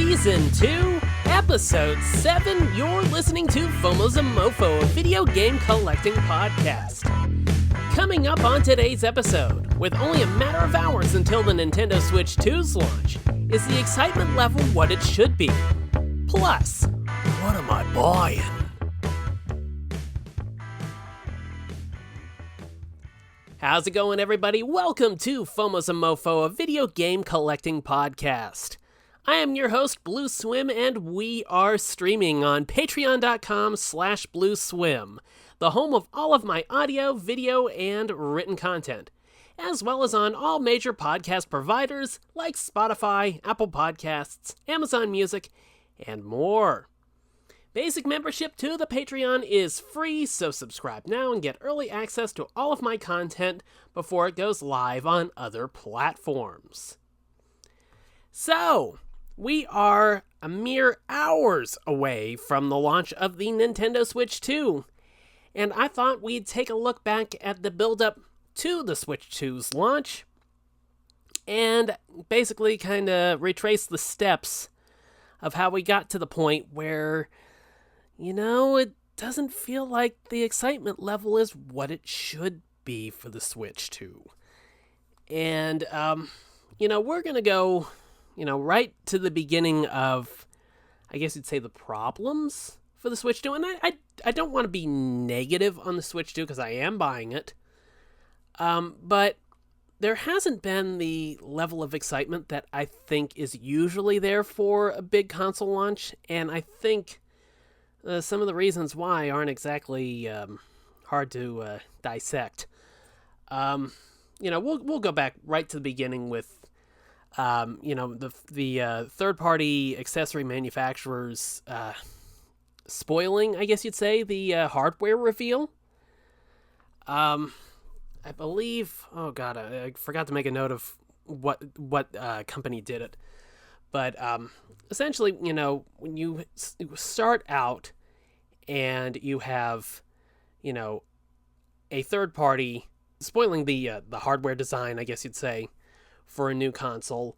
Season 2, Episode 7, you're listening to FOMO's a MOFO, a video game collecting podcast. Coming up on today's episode, with only a matter of hours until the NintendoSwitch 2's launch, is the excitement level what it should be? Plus, what am I buying? How's it going, everybody? Welcome to FOMO's a MOFO, a video game collecting podcast. I am your host, BlueSwim, and we are streaming on patreon.com/BlueSwim, the home of all of my audio, video, and written content, as well as on all major podcast providers like Spotify, Apple Podcasts, Amazon Music, and more. Basic membership to the Patreon is free, so subscribe now and get early access to all of my content before it goes live on other platforms. So, we are a mere hours away from the launch of the NintendoSwitch 2, and I thought we'd take a look back at the build-up to the Switch 2's launch, and basically kind of retrace the steps of how we got to the point where, it doesn't feel like the excitement level is what it should be for the Switch 2. And, we're going to go, right to the beginning of, I guess you'd say, the problems for the Switch 2. And I don't want to be negative on the Switch 2 because I am buying it. But there hasn't been the level of excitement that I think is usually there for a big console launch. And I think some of the reasons why aren't exactly hard to dissect. We'll go back right to the beginning with the third-party accessory manufacturers spoiling, I guess you'd say, the hardware reveal. I believe, I forgot to make a note of what company did it. But essentially, when you start out and you have, a third party spoiling the hardware design, I guess you'd say, for a new console,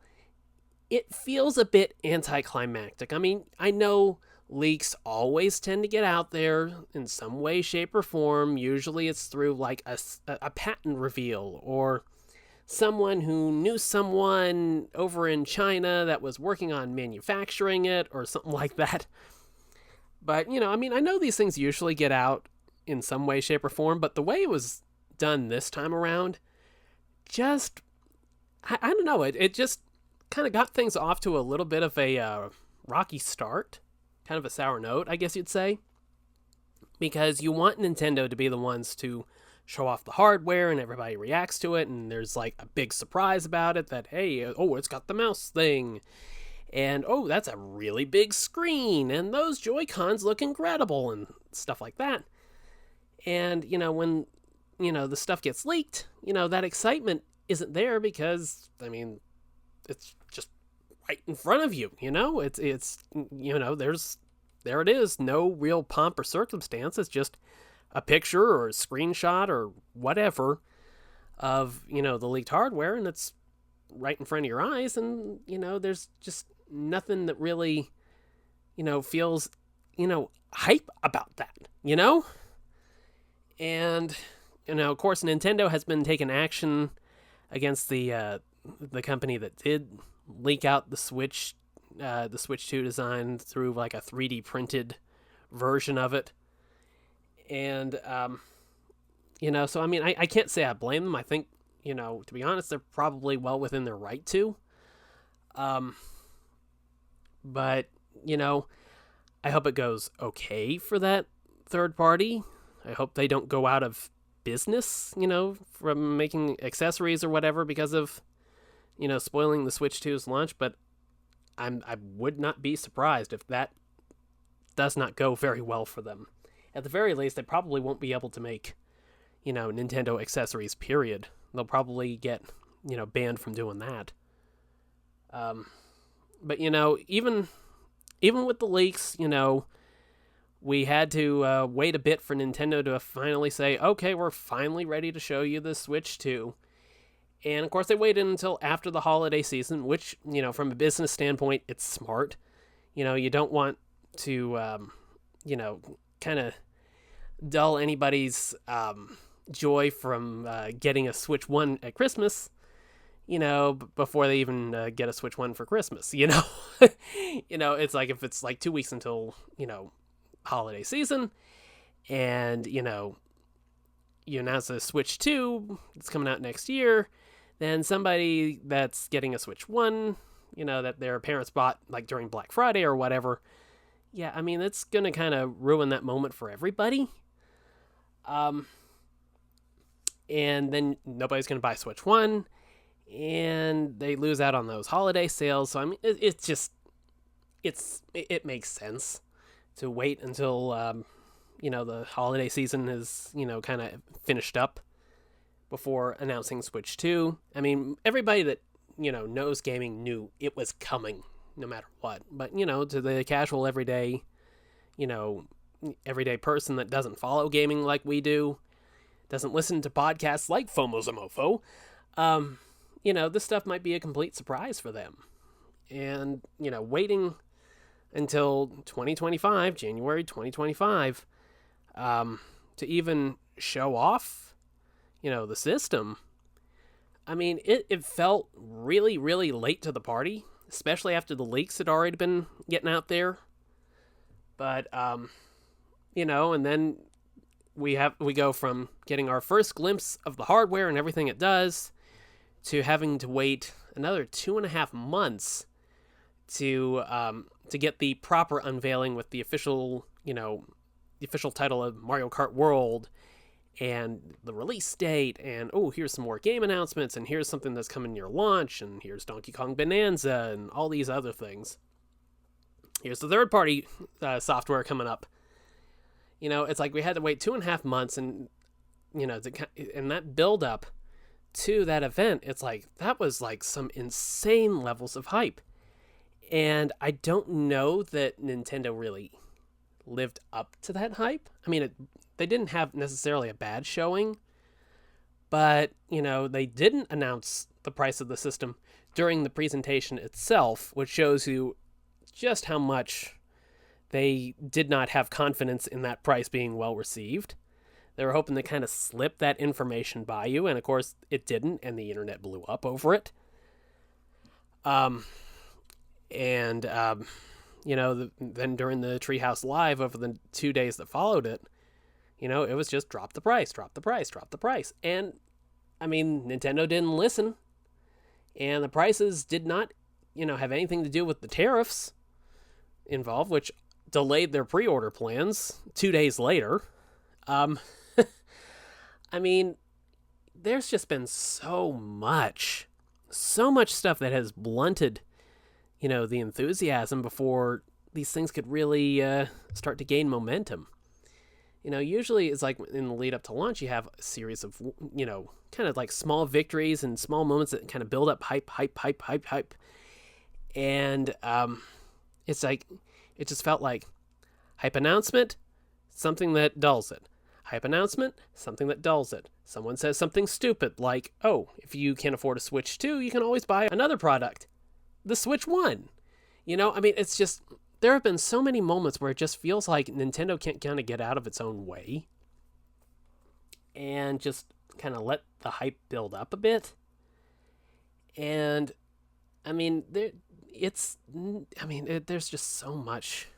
it feels a bit anticlimactic. I mean, I know leaks always tend to get out there in some way, shape, or form. Usually it's through like a patent reveal or someone who knew someone over in China that was working on manufacturing it or something like that. But, I know these things usually get out in some way, shape, or form, but the way it was done this time around, just, I don't know, it just kind of got things off to a little bit of a rocky start, kind of a sour note, I guess you'd say, because you want Nintendo to be the ones to show off the hardware and everybody reacts to it, and there's like a big surprise about it that, hey, it's got the mouse thing, and that's a really big screen, and those Joy-Cons look incredible, and stuff like that. And, when, the stuff gets leaked, that excitement isn't there because, it's just right in front of you, it's there it is, no real pomp or circumstance, it's just a picture or a screenshot or whatever of, the leaked hardware, and it's right in front of your eyes, and, there's just nothing that really, feels, hype about that, And, of course, Nintendo has been taking action against the company that did leak out the Switch 2 design through like a 3D printed version of it. And, so, I can't say I blame them. I think, to be honest, they're probably well within their right to. But, I hope it goes okay for that third party. I hope they don't go out of business, from making accessories or whatever because of, spoiling the Switch 2's launch. But I would not be surprised if that does not go very well for them. At the very least, they probably won't be able to make, Nintendo accessories, period. They'll probably get, banned from doing that. But, even with the leaks, we had to wait a bit for Nintendo to finally say, okay, we're finally ready to show you the Switch 2. And, of course, they waited until after the holiday season, which, from a business standpoint, it's smart. You don't want to, kind of dull anybody's joy from getting a Switch 1 at Christmas, before they even get a Switch 1 for Christmas, it's like if it's like 2 weeks until, holiday season, and, you announce a Switch 2, it's coming out next year, then somebody that's getting a Switch 1, that their parents bought like during Black Friday or whatever, yeah, I mean, it's going to kind of ruin that moment for everybody. And then nobody's going to buy Switch 1, and they lose out on those holiday sales. So, I mean, it makes sense to wait until, the holiday season is, kind of finished up before announcing Switch 2. I mean, everybody that, knows gaming knew it was coming no matter what. But, to the casual everyday person that doesn't follow gaming like we do, doesn't listen to podcasts like FOMO's a MOFO, this stuff might be a complete surprise for them. And, waiting until 2025, January 2025, to even show off, the system, I mean, it felt really, really late to the party, especially after the leaks had already been getting out there. But, and then we go from getting our first glimpse of the hardware and everything it does to having to wait another 2.5 months to get the proper unveiling with the official title of Mario Kart World and the release date, and here's some more game announcements, and here's something that's coming near launch, and here's Donkey Kong Bonanza and all these other things. Here's the third-party software coming up. It's like we had to wait 2.5 months, and and that build-up to that event, it's like that was like some insane levels of hype. And I don't know that Nintendo really lived up to that hype. I mean, they didn't have necessarily a bad showing, but, they didn't announce the price of the system during the presentation itself, which shows you just how much they did not have confidence in that price being well received. They were hoping to kind of slip that information by you, and of course it didn't, and the internet blew up over it. Then during the Treehouse Live over the 2 days that followed it, it was just drop the price. And, I mean, Nintendo didn't listen. And the prices did not, have anything to do with the tariffs involved, which delayed their pre-order plans 2 days later. I mean, there's just been so much stuff that has blunted the enthusiasm before these things could really start to gain momentum. Usually it's like in the lead up to launch, you have a series of, kind of like small victories and small moments that kind of build up hype. And it's like, it just felt like hype announcement, something that dulls it. Hype announcement, something that dulls it. Someone says something stupid like, if you can't afford a Switch 2, you can always buy another product. The Switch 1. I mean, it's just, there have been so many moments where it just feels like Nintendo can't kind of get out of its own way and just kind of let the hype build up a bit. And, I mean, there's just so much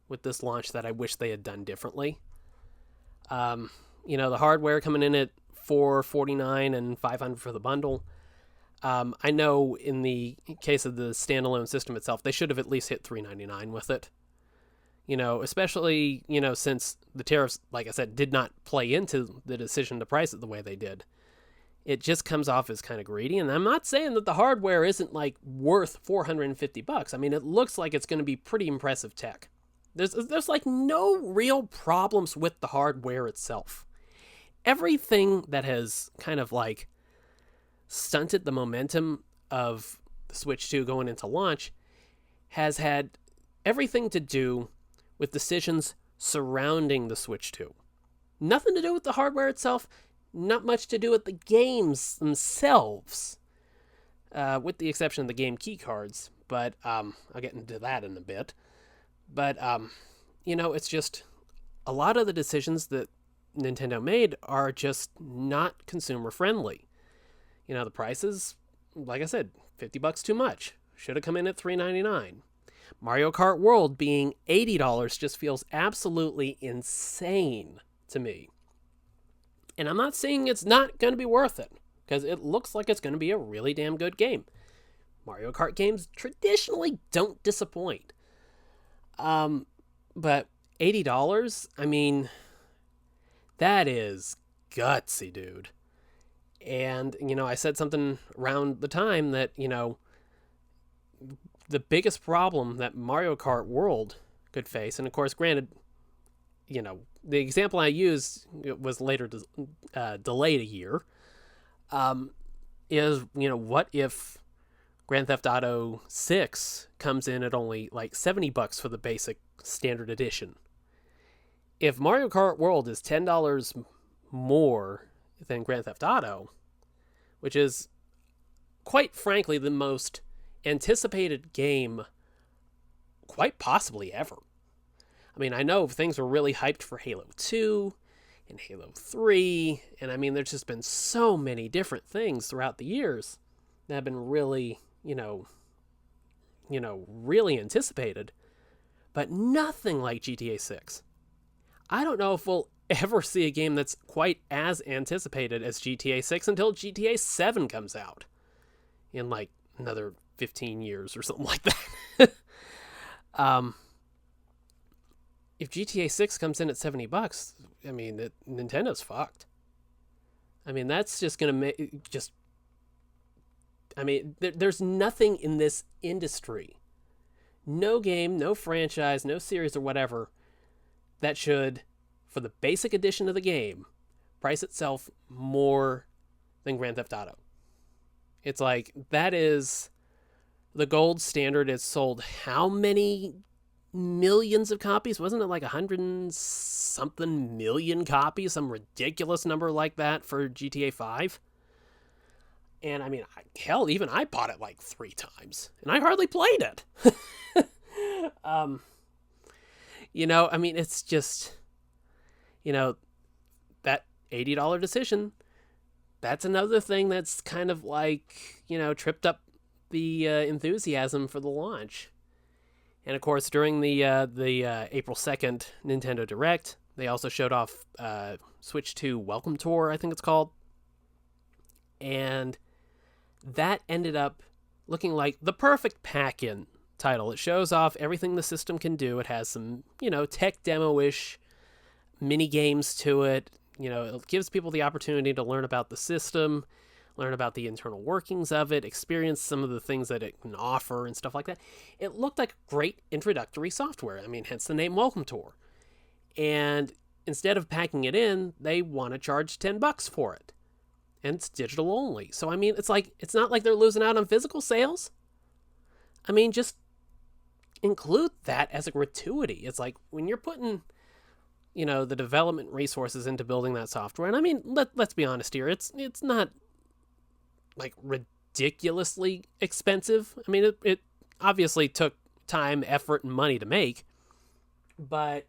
with this launch that I wish they had done differently. The hardware coming in at $449 and $500 for the bundle. I know in the case of the standalone system itself, they should have at least hit $399 with it. Especially, since the tariffs, like I said, did not play into the decision to price it the way they did. It just comes off as kind of greedy. And I'm not saying that the hardware isn't like worth $450. I mean, it looks like it's going to be pretty impressive tech. There's like no real problems with the hardware itself. Everything that has kind of like stunted the momentum of the Switch 2 going into launch has had everything to do with decisions surrounding the Switch 2. Nothing to do with the hardware itself, not much to do with the games themselves, with the exception of the game key cards, but I'll get into that in a bit. But, it's just a lot of the decisions that Nintendo made are just not consumer friendly. The prices, like I said, $50 too much. Should have come in at $3.99. Mario Kart World being $80 just feels absolutely insane to me. And I'm not saying it's not going to be worth it, because it looks like it's going to be a really damn good game. Mario Kart games traditionally don't disappoint. But $80, I mean, that is gutsy, dude. And, I said something around the time that, the biggest problem that Mario Kart World could face, and of course, granted, the example I used was later delayed a year, is, what if Grand Theft Auto 6 comes in at only like $70 for the basic standard edition? If Mario Kart World is $10 more than Grand Theft Auto, which is quite frankly the most anticipated game quite possibly ever. I mean, I know things were really hyped for Halo 2 and Halo 3, and I mean, there's just been so many different things throughout the years that have been really, really anticipated, but nothing like GTA 6. I don't know if we'll ever see a game that's quite as anticipated as GTA 6 until GTA 7 comes out in like another 15 years or something like that. If GTA 6 comes in at $70, I mean, Nintendo's fucked. I mean, that's just going to make there's nothing in this industry, no game, no franchise, no series or whatever, that should, for the basic edition of the game, price itself more than Grand Theft Auto. It's like, that is the gold standard. It's sold how many millions of copies? Wasn't it like 100 and something million copies? Some ridiculous number like that for GTA 5? And I mean, hell, even I bought it like 3 times, and I hardly played it. I mean, it's just, that $80 decision, that's another thing that's kind of like, tripped up the enthusiasm for the launch. And of course, during the April 2nd Nintendo Direct, they also showed off Switch 2 Welcome Tour, I think it's called. And that ended up looking like the perfect pack-in title. It shows off everything the system can do. It has some, tech demo-ish mini games to it. It gives people the opportunity to learn about the system, learn about the internal workings of it, experience some of the things that it can offer and stuff like that. It looked like great introductory software. I mean, hence the name Welcome Tour. And instead of packing it in, they want to charge $10 for it. And it's digital only. So, I mean, it's not like they're losing out on physical sales. I mean, just include that as a gratuity. It's like, when you're putting, the development resources into building that software, and I mean, let's be honest here, it's not like ridiculously expensive. I mean, it obviously took time, effort, and money to make, but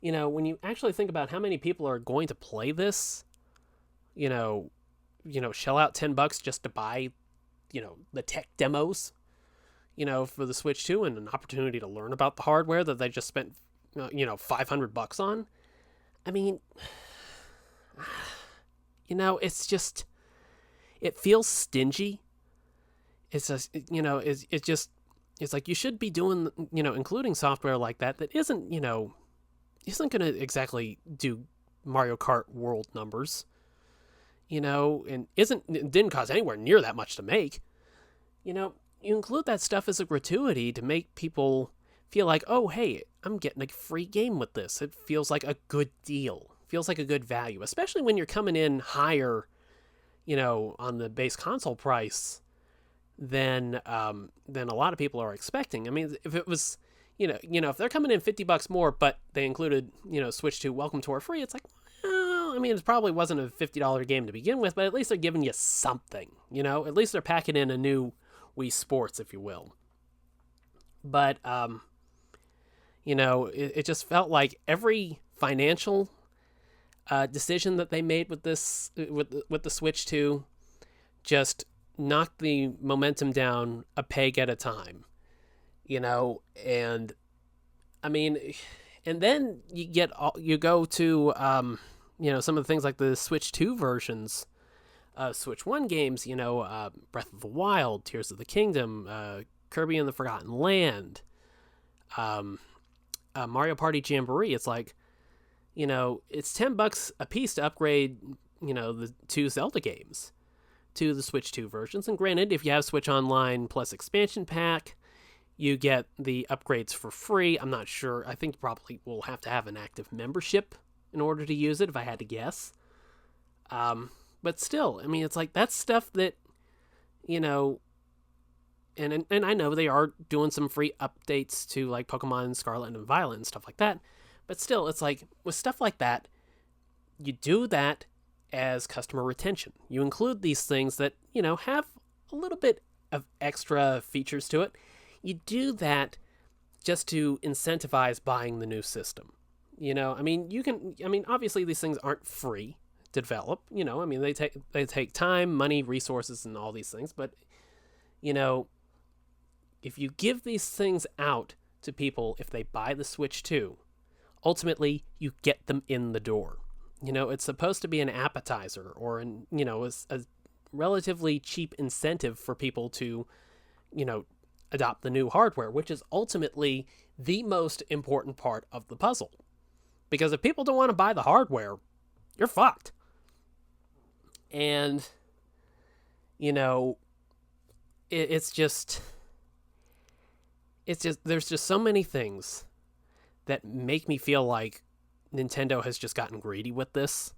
when you actually think about how many people are going to play this, shell out $10 just to buy, the tech demos, for the Switch 2, and an opportunity to learn about the hardware that they just spent, $500 on. I mean, it's just, it feels stingy. It's just, it's like, you should be doing, including software like that isn't going to exactly do Mario Kart World numbers, and didn't cost anywhere near that much to make. You include that stuff as a gratuity to make people feel like, oh, hey, I'm getting a free game with this. It feels like a good deal. Feels like a good value, especially when you're coming in higher, on the base console price than a lot of people are expecting. I mean, if it was, if they're coming in $50 more, but they included, Switch 2 Welcome Tour free, it's like, well, I mean, it probably wasn't a $50 game to begin with, but at least they're giving you something, at least they're packing in a new Wii Sports, if you will. But, It just felt like every financial decision that they made with this, with the Switch 2, just knocked the momentum down a peg at a time. And I mean, and then you go to some of the things like the Switch 2 versions, Switch 1 games, Breath of the Wild, Tears of the Kingdom, Kirby and the Forgotten Land, Mario Party Jamboree. It's like, it's $10 a piece to upgrade, the 2 Zelda games to the Switch 2 versions. And granted, if you have Switch Online plus expansion pack, you get the upgrades for free. I'm not sure. I think you probably will have to have an active membership in order to use it, if I had to guess. But still, I mean, it's like, that's stuff that, and I know they are doing some free updates to like Pokemon Scarlet and Violet and stuff like that. But still, it's like, with stuff like that, you do that as customer retention. You include these things that, have a little bit of extra features to it. You do that just to incentivize buying the new system. Obviously these things aren't free to develop. They take time, money, resources, and all these things. But, if you give these things out to people, if they buy the Switch 2, ultimately you get them in the door. It's supposed to be an appetizer or a relatively cheap incentive for people to, adopt the new hardware, which is ultimately the most important part of the puzzle. Because if people don't want to buy the hardware, you're fucked. And, it's just, there's just so many things that make me feel like Nintendo has just gotten greedy with this.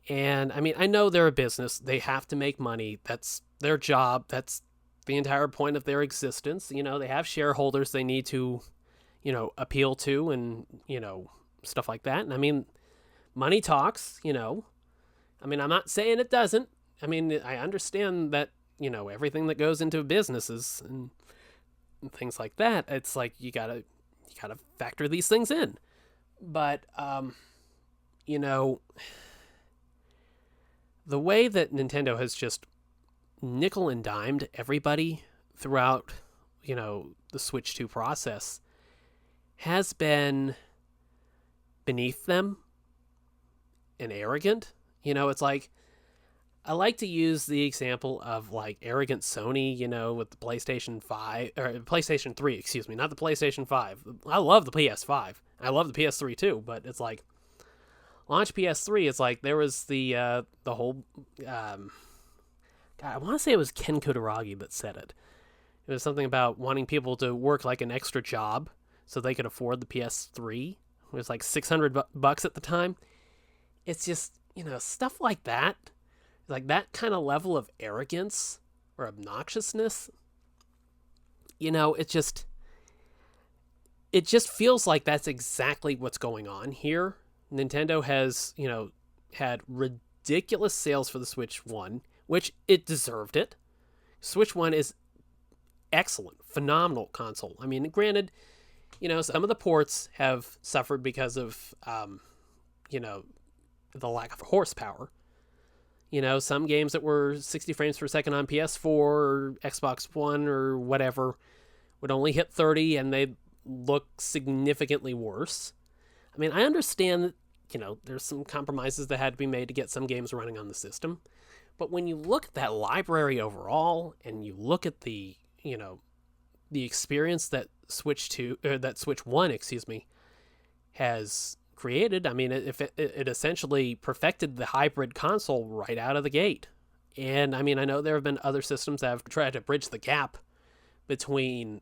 And, I mean, I know they're a business. They have to make money. That's their job. That's the entire point of their existence. They have shareholders they need to, appeal to and, stuff like that. And, I mean, money talks, I mean, I'm not saying it doesn't. I mean, I understand that, everything that goes into businesses and things like that, it's like you gotta factor these things in. But, the way that Nintendo has just nickel and dimed everybody throughout, the Switch 2 process has been beneath them and arrogant. It's like, I like to use the example of like arrogant Sony, with the PlayStation 5 or PlayStation 3, excuse me, not the PlayStation 5. I love the PS5. I love the PS3 too, but it's like launch PS3. It's like there was the whole God, I want to say it was Ken Kutaragi that said it. It was something about wanting people to work like an extra job so they could afford the PS3. It was like $600 at the time. It's just, stuff like that. Like that kind of level of arrogance or obnoxiousness. It just feels like that's exactly what's going on here. Nintendo has, had ridiculous sales for the Switch 1, which it deserved it. Switch 1 is excellent, phenomenal console. I mean, granted, some of the ports have suffered because of, the lack of horsepower. Some games that were 60 frames per second on PS4 or Xbox One or whatever would only hit 30 and they'd look significantly worse. I mean, I understand that, there's some compromises that had to be made to get some games running on the system. But when you look at that library overall and you look at the, the experience that Switch 1, has created, I mean, it essentially perfected the hybrid console right out of the gate. And I mean, I know there have been other systems that have tried to bridge the gap between,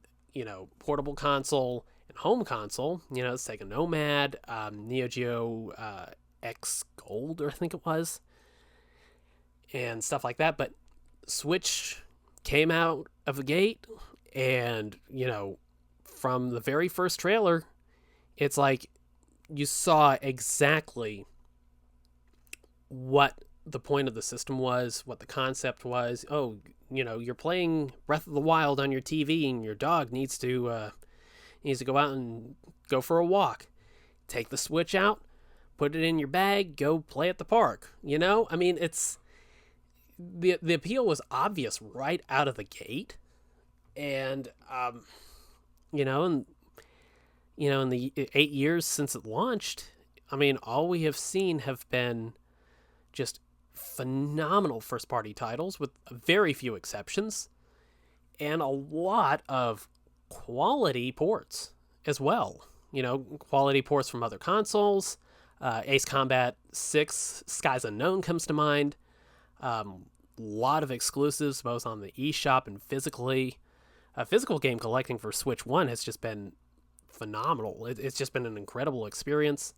portable console and home console. Sega Nomad, Neo Geo X Gold, or I think it was, and stuff like that. But Switch came out of the gate, and, from the very first trailer, it's like, you saw exactly what the point of the system was, what the concept was. Oh, you're playing Breath of the Wild on your TV and your dog needs to He needs to go out and go for a walk. Take the Switch out, put it in your bag, go play at the park. You know, I mean, it's the appeal was obvious right out of the gate, and you know, and in the 8 years since it launched, I mean, all we have seen have been just phenomenal first party titles with very few exceptions, and a lot of quality ports as well. Quality ports from other consoles. Ace Combat 6, Skies Unknown comes to mind. Lot of exclusives both on the eShop and physically. Physical game collecting for Switch 1 has just been phenomenal. It's just been an incredible experience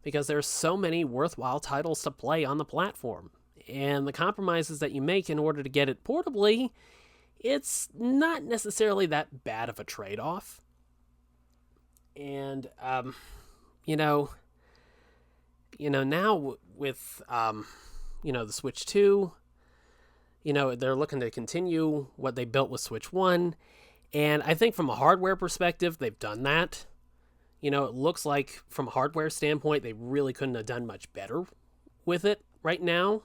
because there's so many worthwhile titles to play on the platform. And the compromises that you make in order to get it portably, it's not necessarily that bad of a trade-off. And, now with, the Switch 2, they're looking to continue what they built with Switch 1. And I think from a hardware perspective, they've done that. It looks like from a hardware standpoint, they really couldn't have done much better with it right now.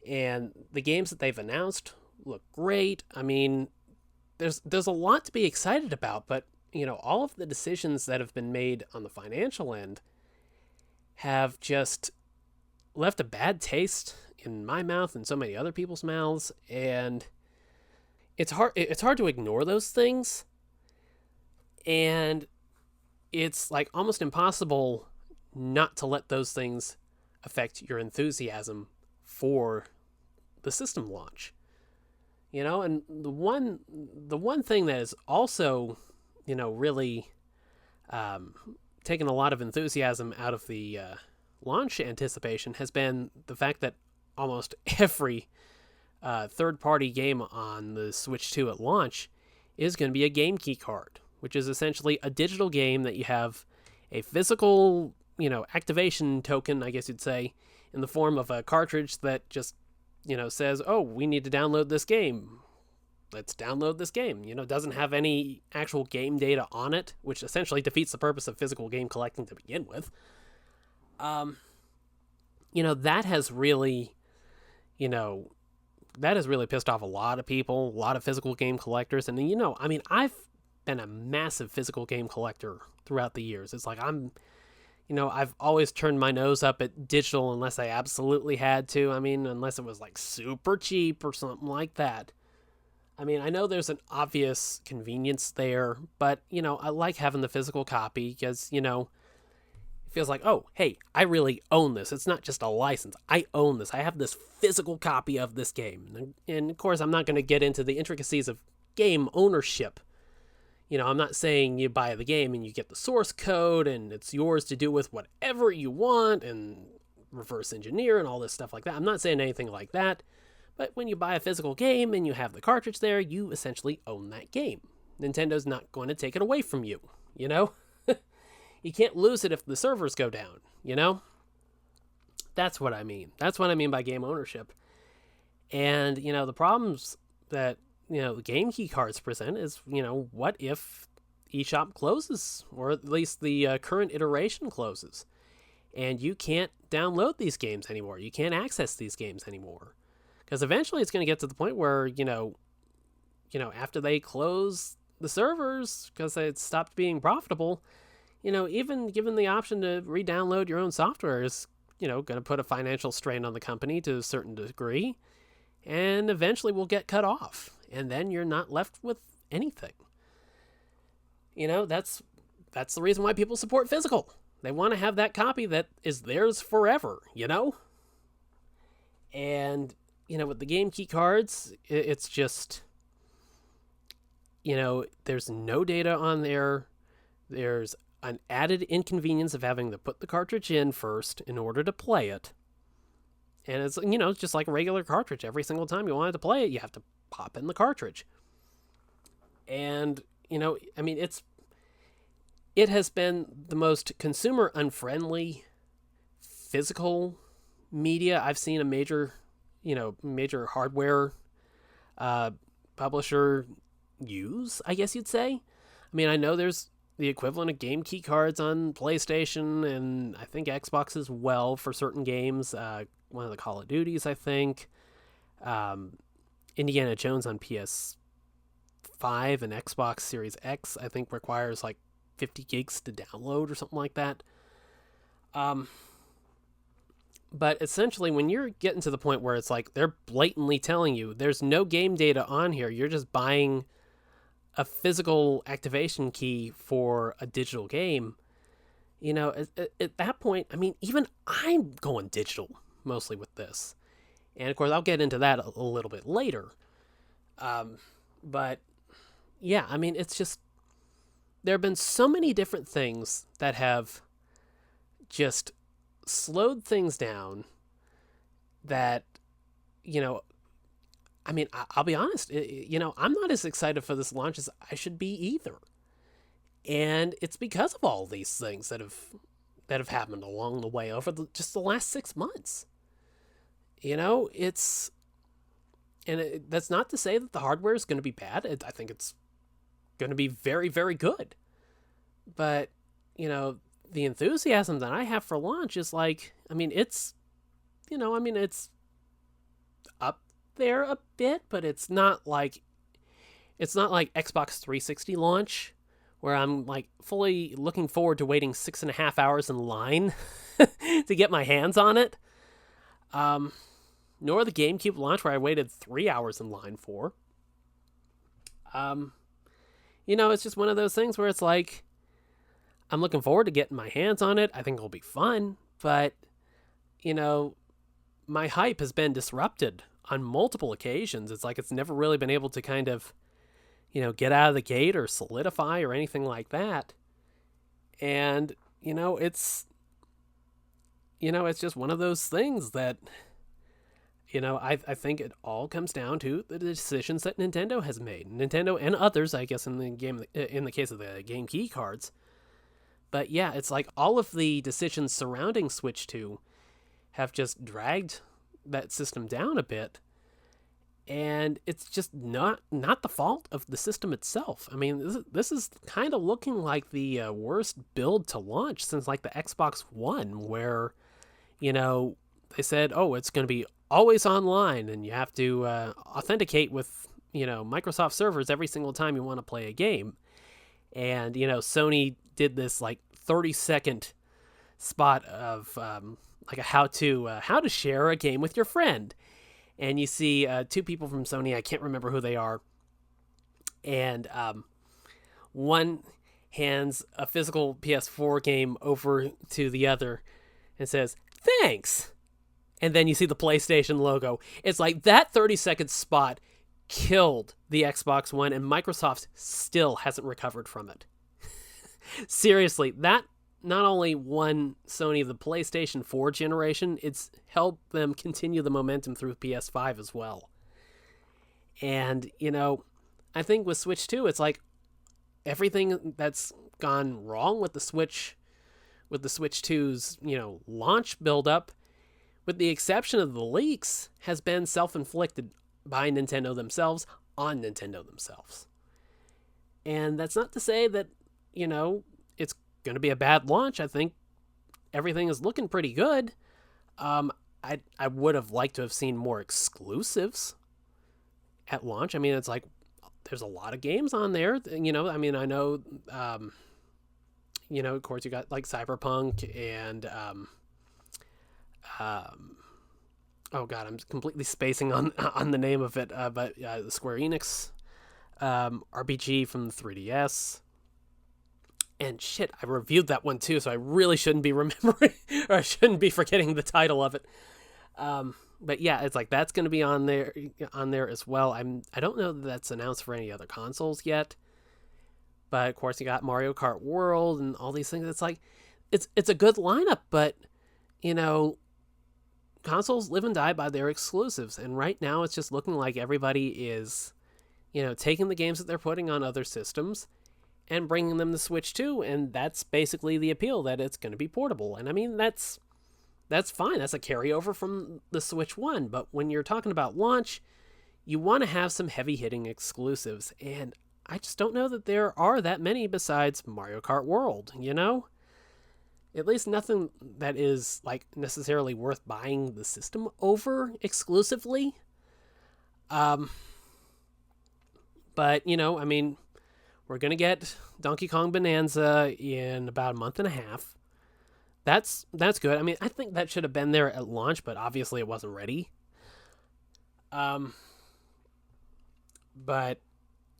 And the games that they've announced look great. I mean, there's a lot to be excited about, but, all of the decisions that have been made on the financial end have just left a bad taste in my mouth and so many other people's mouths, and it's hard to ignore those things, and it's like almost impossible not to let those things affect your enthusiasm for the system launch. And the one thing that is also, really taken a lot of enthusiasm out of the launch anticipation has been the fact that almost every third-party game on the Switch 2 at launch is going to be a game key card, which is essentially a digital game that you have a physical, activation token, I guess you'd say, in the form of a cartridge that just, says, oh, we need to download this game. Let's download this game. Doesn't have any actual game data on it, which essentially defeats the purpose of physical game collecting to begin with. That has really, pissed off a lot of people, a lot of physical game collectors. And, I've been a massive physical game collector throughout the years. It's like I've always turned my nose up at digital unless I absolutely had to. Unless it was like super cheap or something like that. I know there's an obvious convenience there, but, I like having the physical copy because, it feels like, oh, hey, I really own this. It's not just a license. I own this. I have this physical copy of this game. And of course, I'm not going to get into the intricacies of game ownership. I'm not saying you buy the game and you get the source code and it's yours to do with whatever you want and reverse engineer and all this stuff like that. I'm not saying anything like that. But when you buy a physical game and you have the cartridge there, you essentially own that game. Nintendo's not going to take it away from you, You can't lose it if the servers go down, That's what I mean. That's what I mean by game ownership. And, the problems that, the game key cards present is, what if eShop closes, or at least the current iteration closes, and you can't download these games anymore. You can't access these games anymore. Because eventually it's going to get to the point where, after they close the servers because it stopped being profitable, even given the option to re-download your own software is, going to put a financial strain on the company to a certain degree, and eventually will get cut off, and then you're not left with anything. That's the reason why people support physical. They want to have that copy that is theirs forever, And, with the game key cards, it's just, there's no data on there. There's an added inconvenience of having to put the cartridge in first in order to play it. And it's, it's just like a regular cartridge. Every single time you wanted to play it, you have to pop in the cartridge. And, it has been the most consumer unfriendly physical media I've seen a major hardware publisher use, I guess you'd say. I know there's the equivalent of game key cards on PlayStation and I think Xbox as well for certain games. One of the Call of Duties, I think. Indiana Jones on PS5 and Xbox Series X, I think requires like 50 gigs to download or something like that. But essentially, when you're getting to the point where it's like they're blatantly telling you there's no game data on here, you're just buying a physical activation key for a digital game, at that point, I mean, even I'm going digital mostly with this. And of course, I'll get into that a little bit later. But yeah, I mean, it's just, there have been so many different things that have just slowed things down that, I mean, I'll be honest, I'm not as excited for this launch as I should be either. And it's because of all these things that have happened along the way over just the last 6 months. That's not to say that the hardware is going to be bad. I think it's going to be very, very good. But, the enthusiasm that I have for launch is like, I mean, it's up there a bit, but it's not like Xbox 360 launch, where I'm like fully looking forward to waiting 6.5 hours in line to get my hands on it. Nor the GameCube launch, where I waited 3 hours in line for. It's just one of those things where it's like, I'm looking forward to getting my hands on it. I think it'll be fun, but, my hype has been disrupted on multiple occasions. It's like it's never really been able to kind of, get out of the gate or solidify or anything like that. And, it's just one of those things that, I think it all comes down to the decisions that Nintendo has made. Nintendo and others, I guess, in the case of the game key cards. But yeah, it's like all of the decisions surrounding Switch 2 have just dragged that system down a bit. And it's just not the fault of the system itself. I mean, this is kind of looking like the worst build to launch since like the Xbox One, where, they said, oh, it's going to be always online and you have to authenticate with, Microsoft servers every single time you want to play a game. And, Sony did this like 30-second spot of like a how to share a game with your friend. And you see two people from Sony, I can't remember who they are. And one hands a physical PS4 game over to the other and says, "Thanks." And then you see the PlayStation logo. It's like that 30-second spot killed the Xbox One, and Microsoft still hasn't recovered from it. Seriously, that not only won Sony the PlayStation 4 generation, it's helped them continue the momentum through PS5 as well. And, I think with Switch 2, it's like everything that's gone wrong with the Switch 2's, launch buildup, with the exception of the leaks, has been self-inflicted by Nintendo themselves on Nintendo themselves. And that's not to say that, it's going to be a bad launch. I think everything is looking pretty good. I would have liked to have seen more exclusives at launch. I mean, it's like there's a lot of games on there. I know, of course you got like Cyberpunk and oh god, I'm completely spacing on the name of it. But the Square Enix RPG from the 3DS. And shit, I reviewed that one too, so I really shouldn't be remembering, or I shouldn't be forgetting the title of it. But yeah, it's like that's going to be on there as well. I don't know that that's announced for any other consoles yet. But of course, you got Mario Kart World and all these things. It's like it's a good lineup, but consoles live and die by their exclusives. And right now, it's just looking like everybody is, taking the games that they're putting on other systems and bringing them to Switch 2, and that's basically the appeal, that it's going to be portable. And I mean, that's fine. That's a carryover from the Switch 1. But when you're talking about launch, you want to have some heavy-hitting exclusives. And I just don't know that there are that many besides Mario Kart World, you know? At least nothing that is, like, necessarily worth buying the system over exclusively. But, you know, I mean, we're going to get Donkey Kong Bonanza in about a month and a half. That's good. I mean, I think that should have been there at launch, but obviously it wasn't ready. But,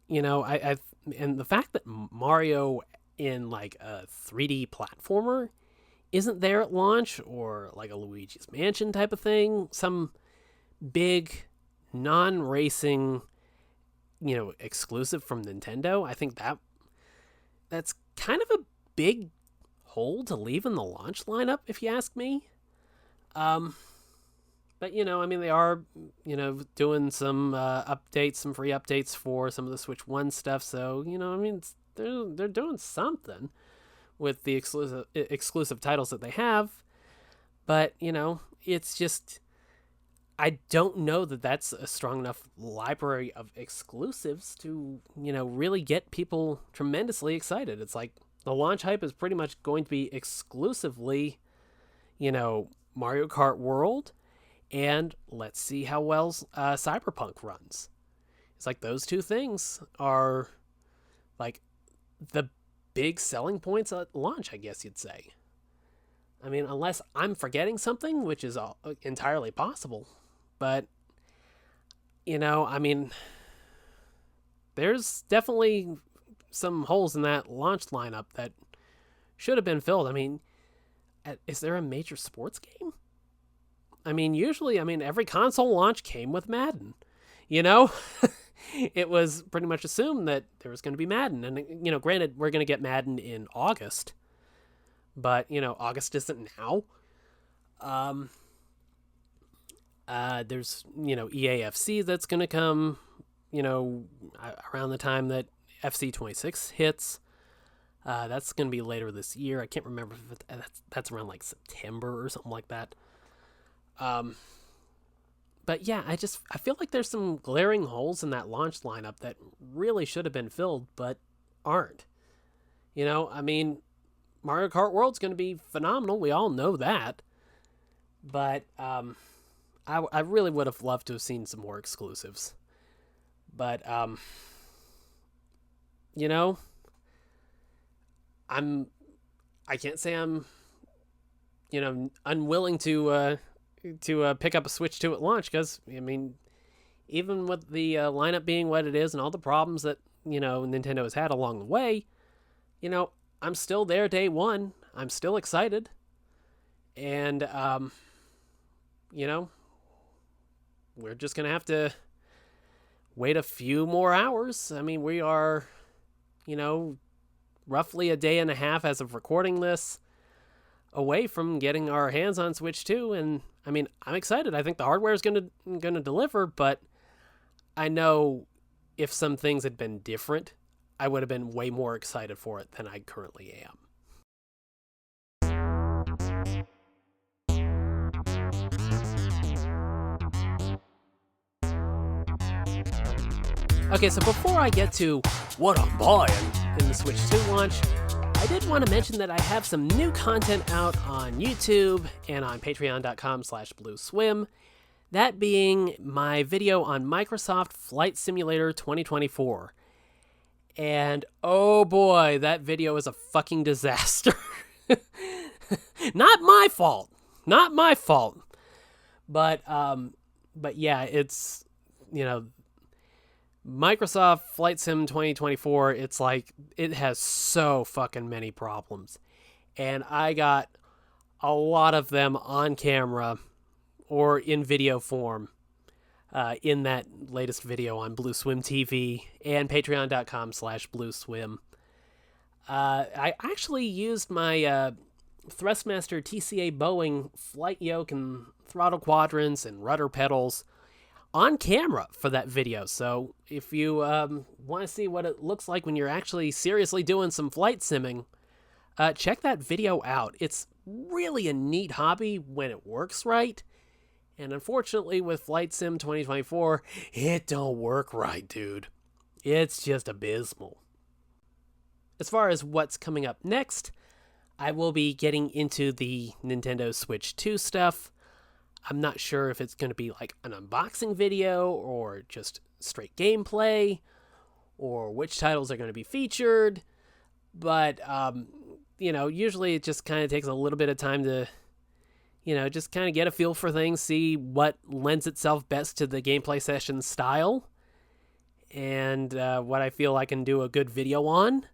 you know, and the fact that Mario in, like, a 3D platformer isn't there at launch, or like a Luigi's Mansion type of thing, some big non-racing, you know, exclusive from Nintendo, I think that's kind of a big hole to leave in the launch lineup, if you ask me. But, you know, I mean, they are, you know, doing some updates, some free updates for some of the Switch 1 stuff, so, you know, I mean, they're doing something with the exclusive titles that they have. But, you know, it's just, I don't know that that's a strong enough library of exclusives to, you know, really get people tremendously excited. It's like the launch hype is pretty much going to be exclusively, you know, Mario Kart World, and let's see how well Cyberpunk runs. It's like those two things are like the big selling points at launch, I guess you'd say. I mean, unless I'm forgetting something, which is entirely possible. But, you know, I mean, there's definitely some holes in that launch lineup that should have been filled. I mean, is there a major sports game? I mean, usually, every console launch came with Madden, you know? It was pretty much assumed that there was going to be Madden. And, you know, granted, we're going to get Madden in August. But, you know, August isn't now. There's, you know, EAFC that's going to come, you know, around the time that FC26 hits. That's going to be later this year. I can't remember if that's around, like, September or something like that. But yeah, I feel like there's some glaring holes in that launch lineup that really should have been filled, but aren't. You know, I mean, Mario Kart World's going to be phenomenal. We all know that. But I really would have loved to have seen some more exclusives. But, you know, I can't say I'm, you know, unwilling to pick up a Switch 2 at launch, because, I mean, even with the lineup being what it is and all the problems that, you know, Nintendo has had along the way, you know, I'm still there day one. I'm still excited. And, you know, we're just going to have to wait a few more hours. I mean, we are, you know, roughly a day and a half as of recording this away from getting our hands on Switch 2, and I mean, I'm excited. I think the hardware is going to deliver, but I know if some things had been different, I would have been way more excited for it than I currently am. Okay, so before I get to what I'm buying in the Switch 2 launch, I did want to mention that I have some new content out on YouTube and on patreon.com/BlueSwim. That being my video on Microsoft Flight Simulator 2024. And oh boy, that video is a fucking disaster. Not my fault. Not my fault. But yeah, it's, you know, Microsoft Flight Sim 2024, it's like, it has so fucking many problems. And I got a lot of them on camera or in video form in that latest video on BlueSwim TV and patreon.com/BlueSwim. I actually used my Thrustmaster TCA Boeing flight yoke and throttle quadrants and rudder pedals on camera for that video. So if you want to see what it looks like when you're actually seriously doing some flight simming, check that video out. It's really a neat hobby when it works right. And unfortunately with Flight Sim 2024, it don't work right, dude. It's just abysmal. As far as what's coming up next, I will be getting into the Nintendo Switch 2 stuff. I'm not sure if it's going to be like an unboxing video or just straight gameplay or which titles are going to be featured. But, usually it just kind of takes a little bit of time to, just kind of get a feel for things, see what lends itself best to the gameplay session style, and what I feel I can do a good video on.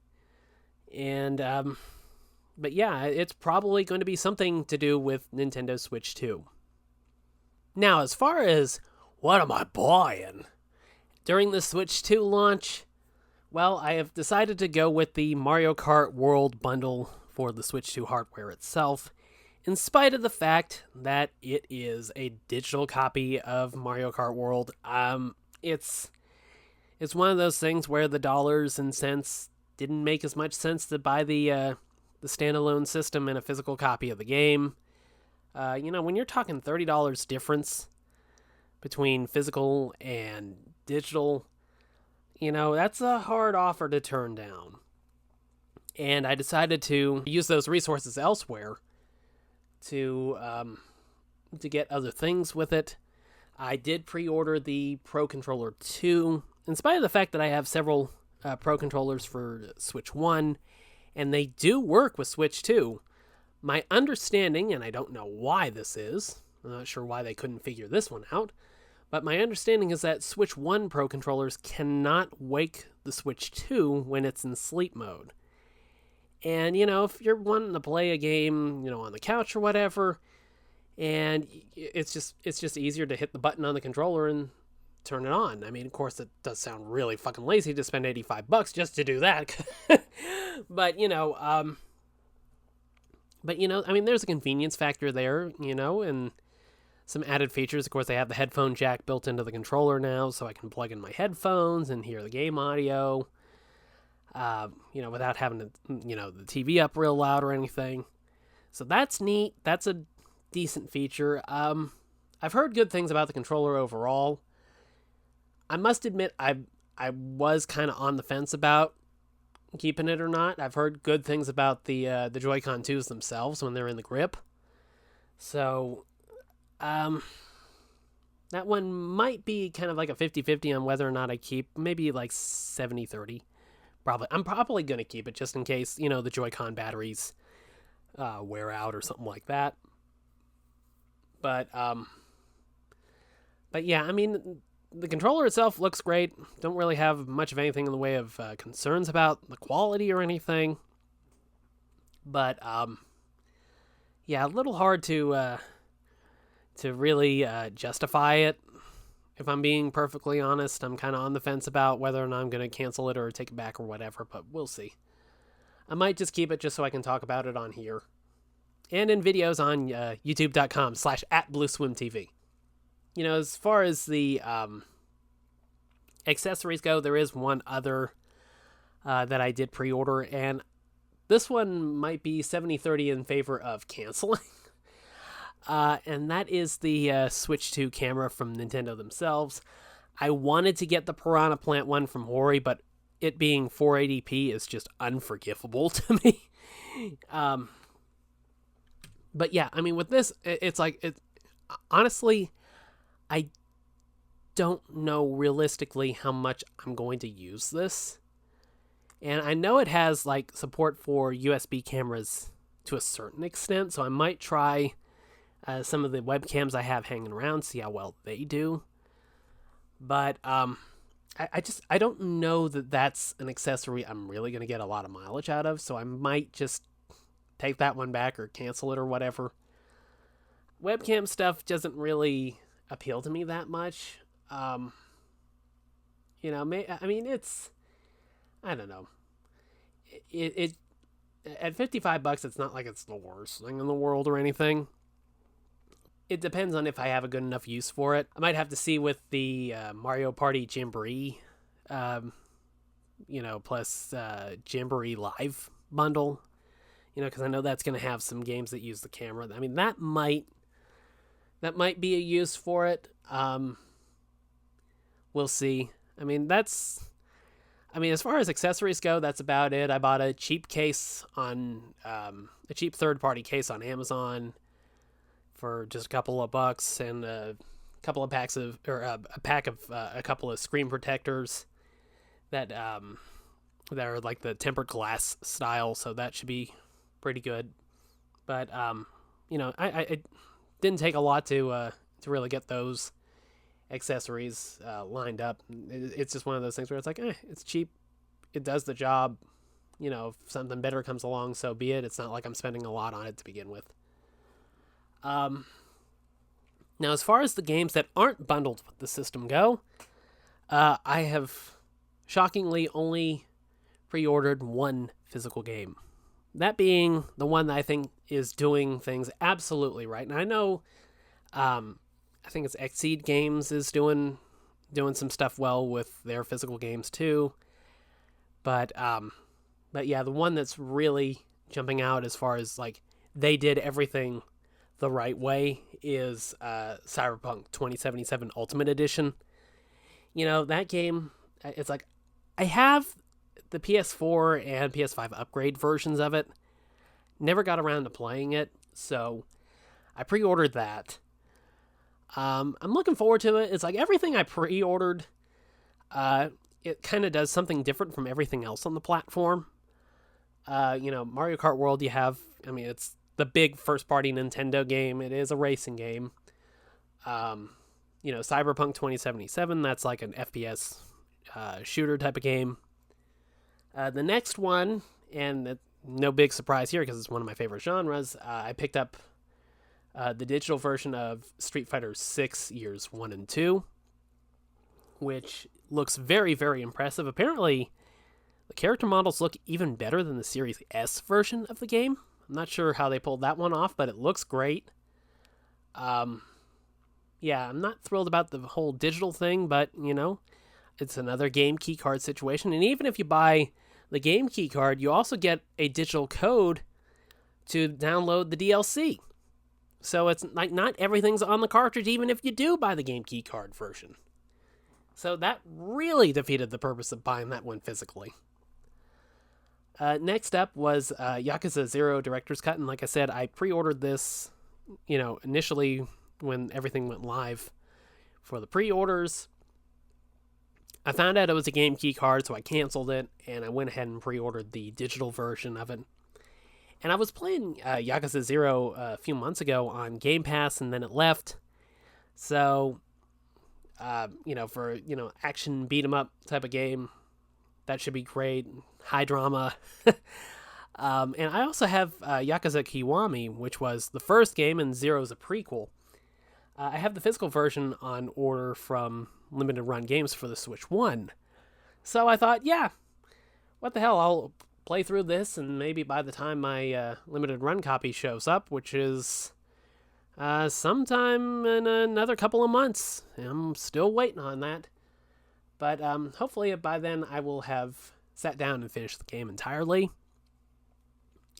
And, but yeah, it's probably going to be something to do with Nintendo Switch 2. Now, as far as what am I buying? During the Switch 2 launch, well, I have decided to go with the Mario Kart World bundle for the Switch 2 hardware itself, in spite of the fact that it is a digital copy of Mario Kart World. It's one of those things where the dollars and cents didn't make as much sense to buy the standalone system and a physical copy of the game. When you're talking $30 difference between physical and digital, that's a hard offer to turn down. And I decided to use those resources elsewhere to get other things with it. I did pre-order the Pro Controller 2, in spite of the fact that I have several Pro Controllers for Switch 1, and they do work with Switch 2. My understanding, and I don't know why this is, I'm not sure why they couldn't figure this one out, but my understanding is that Switch 1 Pro Controllers cannot wake the Switch 2 when it's in sleep mode. And, if you're wanting to play a game, on the couch or whatever, and it's just easier to hit the button on the controller and turn it on. I mean, of course, it does sound really fucking lazy to spend $85 just to do that. But, there's a convenience factor there, and some added features. Of course, they have the headphone jack built into the controller now, so I can plug in my headphones and hear the game audio, without having to, the TV up real loud or anything. So that's neat. That's a decent feature. I've heard good things about the controller overall. I must admit, I was kind of on the fence about keeping it or not. I've heard good things about the Joy-Con 2s themselves when they're in the grip. So, that one might be kind of like a 50-50 on whether or not I keep, maybe like 70-30. I'm probably going to keep it just in case, the Joy-Con batteries wear out or something like that. But yeah, the controller itself looks great. Don't really have much of anything in the way of concerns about the quality or anything. But, yeah, a little hard to really justify it. If I'm being perfectly honest, I'm kind of on the fence about whether or not I'm going to cancel it or take it back or whatever, but we'll see. I might just keep it just so I can talk about it on here. And in videos on youtube.com/@BlueSwimTV. As far as the accessories go, there is one other that I did pre-order, and this one might be 70-30 in favor of canceling. And that is the Switch 2 camera from Nintendo themselves. I wanted to get the Piranha Plant one from Hori, but it being 480p is just unforgivable to me. But yeah, with this, it's like, honestly, I don't know realistically how much I'm going to use this. And I know it has like support for USB cameras to a certain extent, so I might try some of the webcams I have hanging around, see how well they do. But I don't know that that's an accessory I'm really going to get a lot of mileage out of, so I might just take that one back or cancel it or whatever. Webcam stuff doesn't really appeal to me that much. It's, I don't know. It at $55, it's not like it's the worst thing in the world or anything. It depends on if I have a good enough use for it. I might have to see with the Mario Party Jamboree, plus Jamboree Live bundle, because I know that's going to have some games that use the camera. That might be a use for it. We'll see. I mean, as far as accessories go, that's about it. I bought a cheap case on a cheap third-party case on Amazon for just a couple of bucks, and a couple of packs of, or a pack of a couple of screen protectors that that are like the tempered glass style. So that should be pretty good. But you know, I didn't take a lot to really get those accessories lined up. It's just one of those things where it's like, it's cheap, it does the job. You know, if something better comes along, so be it. It's not like I'm spending a lot on it to begin with. Now, as far as the games that aren't bundled with the system go, I have shockingly only pre-ordered one physical game. That being the one that I think is doing things absolutely right. And I know, I think it's Exceed Games is doing some stuff well with their physical games too. But yeah, the one that's really jumping out as far as like they did everything the right way is Cyberpunk 2077 Ultimate Edition. You know, that game, it's like, I have the PS4 and PS5 upgrade versions of it. Never got around to playing it, so I pre-ordered that. I'm looking forward to it. It's like everything I pre-ordered, it kind of does something different from everything else on the platform. You know, Mario Kart World, it's the big first-party Nintendo game. It is a racing game. You know, Cyberpunk 2077, that's like an FPS shooter type of game. The next one, and no big surprise here because it's one of my favorite genres, I picked up the digital version of Street Fighter 6 Years 1 and 2, which looks very, very impressive. Apparently, the character models look even better than the Series S version of the game. I'm not sure how they pulled that one off, but it looks great. Yeah, I'm not thrilled about the whole digital thing, but, you know, it's another game key card situation. And even if you buy the game key card, you also get a digital code to download the DLC. So it's like not everything's on the cartridge, even if you do buy the game key card version. So that really defeated the purpose of buying that one physically. Next up was Yakuza 0 Director's Cut. And like I said, I pre-ordered this, you know, initially when everything went live for the pre-orders. I found out it was a game key card, so I canceled it, and I went ahead and pre-ordered the digital version of it. And I was playing Yakuza 0 a few months ago on Game Pass, and then it left. So, you know, for, you know, action beat-em-up type of game, that should be great. High drama. And I also have Yakuza Kiwami, which was the first game, and Zero's a prequel. I have the physical version on order from Limited Run Games for the Switch 1. So I thought, yeah, what the hell, I'll play through this, and maybe by the time my Limited Run copy shows up, which is sometime in another couple of months. I'm still waiting on that. But hopefully by then I will have sat down and finished the game entirely.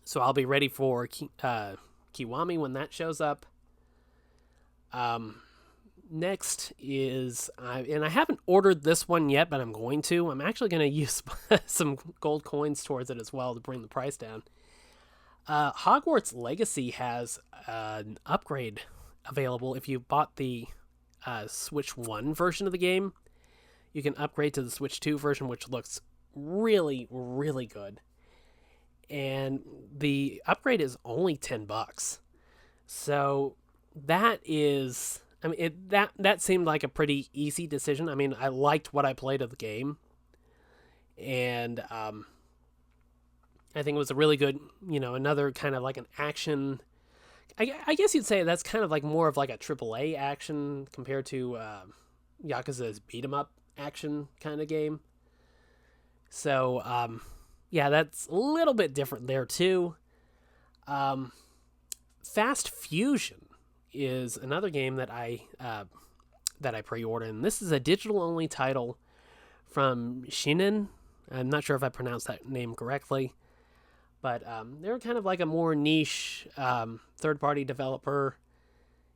So I'll be ready for Kiwami when that shows up. Next is, and I haven't ordered this one yet, but I'm going to. I'm actually going to use some gold coins towards it as well to bring the price down. Hogwarts Legacy has an upgrade available. If you bought the Switch 1 version of the game, you can upgrade to the Switch 2 version, which looks really, really good. And the upgrade is only $10. So that is, I mean, that seemed like a pretty easy decision. I mean, I liked what I played of the game, and I think it was a really good, you know, another kind of like an action. I guess you'd say that's kind of like more of like a AAA action compared to Yakuza's beat 'em up action kind of game. So yeah, that's a little bit different there too. Fast Fusion is another game that I pre-ordered, and this is a digital-only title from Shinen. I'm not sure if I pronounced that name correctly, but they're kind of like a more niche third-party developer,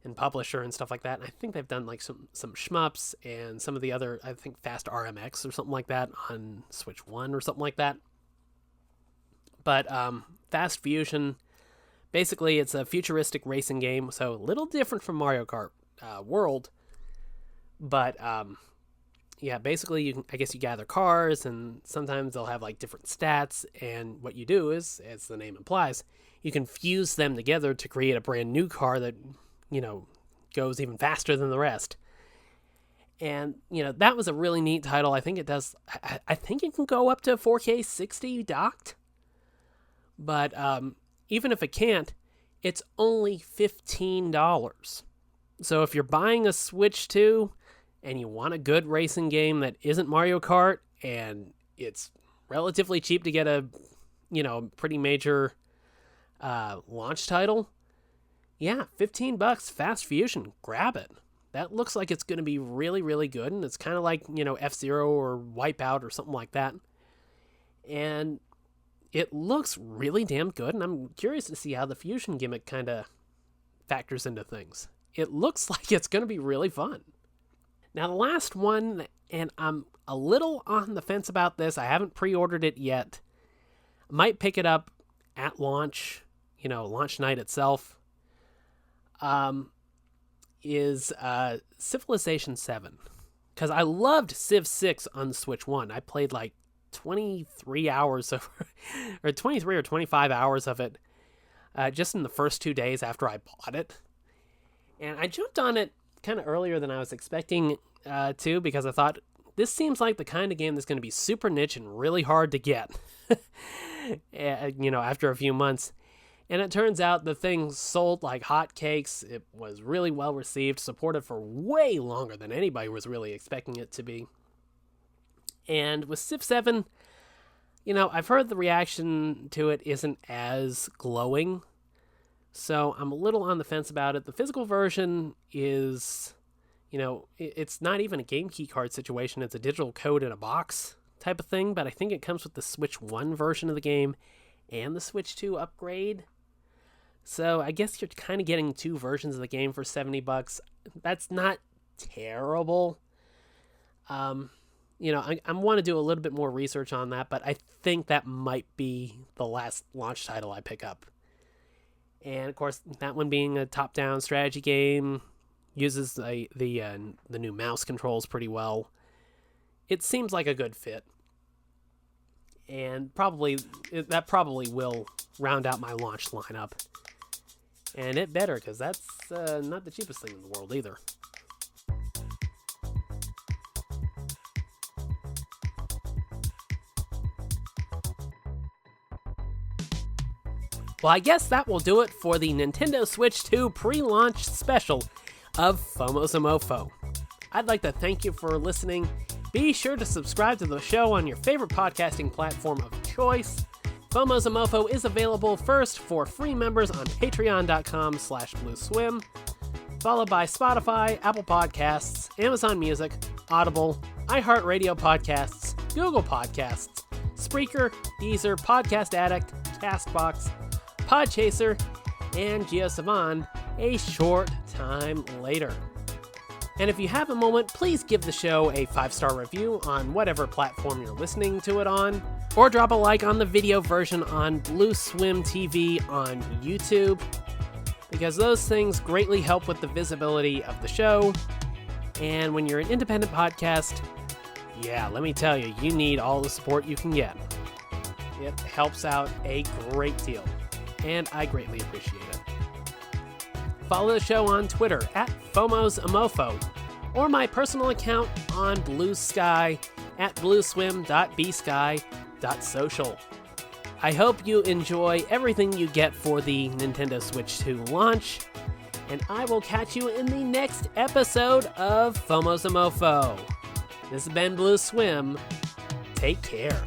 and publisher and stuff like that. And I think they've done like some shmups and some of the other, I think Fast RMX or something like that on Switch 1 or something like that. But Fast Fusion, basically it's a futuristic racing game, so a little different from Mario Kart World. But yeah, basically I guess you gather cars, and sometimes they'll have like different stats, and what you do is, as the name implies, you can fuse them together to create a brand new car that, goes even faster than the rest. And, that was a really neat title. I think it does, I think it can go up to 4K 60 docked. But even if it can't, it's only $15. So if you're buying a Switch 2 and you want a good racing game that isn't Mario Kart, and it's relatively cheap to get a, pretty major launch title, yeah, $15, Fast Fusion, grab it. That looks like it's going to be really, really good, and it's kind of like, F-Zero or Wipeout or something like that. And it looks really damn good, and I'm curious to see how the Fusion gimmick kind of factors into things. It looks like it's going to be really fun. Now, the last one, and I'm a little on the fence about this. I haven't pre-ordered it yet. I might pick it up at launch, launch night itself, is Civilization 7. Because I loved Civ 6 on Switch 1. I played like 23 hours of, or 23 or 25 hours of it just in the first 2 days after I bought it. And I jumped on it kind of earlier than I was expecting to, because I thought, this seems like the kind of game that's going to be super niche and really hard to get, after a few months. And it turns out the thing sold like hotcakes. It was really well received, supported for way longer than anybody was really expecting it to be. And with Civ 7, I've heard the reaction to it isn't as glowing, so I'm a little on the fence about it. The physical version is, it's not even a game key card situation. It's a digital code in a box type of thing, but I think it comes with the Switch 1 version of the game and the Switch 2 upgrade. So I guess you're kind of getting two versions of the game for $70. That's not terrible. I want to do a little bit more research on that, but I think that might be the last launch title I pick up. And of course, that one being a top-down strategy game, uses the new mouse controls pretty well. It seems like a good fit, and that probably will round out my launch lineup. And it better, because that's not the cheapest thing in the world either. Well, I guess that will do it for the Nintendo Switch 2 pre-launch special of FOMO's a MOFO. I'd like to thank you for listening. Be sure to subscribe to the show on your favorite podcasting platform of choice. FOMO's a MOFO is available first for free members on patreon.com/BlueSwim, followed by Spotify, Apple Podcasts, Amazon Music, Audible, iHeartRadio Podcasts, Google Podcasts, Spreaker, Deezer, Podcast Addict, CastBox, Podchaser, and JioSaavn a short time later. And if you have a moment, please give the show a 5-star review on whatever platform you're listening to it on, or drop a like on the video version on BlueSwim TV on YouTube, because those things greatly help with the visibility of the show. And when you're an independent podcast, yeah, let me tell you, you need all the support you can get. It helps out a great deal, and I greatly appreciate it. Follow the show on Twitter at FOMO's a MOFO, or my personal account on Bluesky at blueswim.bsky.social. I hope you enjoy everything you get for the Nintendo Switch 2 launch, and I will catch you in the next episode of FOMO's a MOFO. This has been BlueSwim. Take care.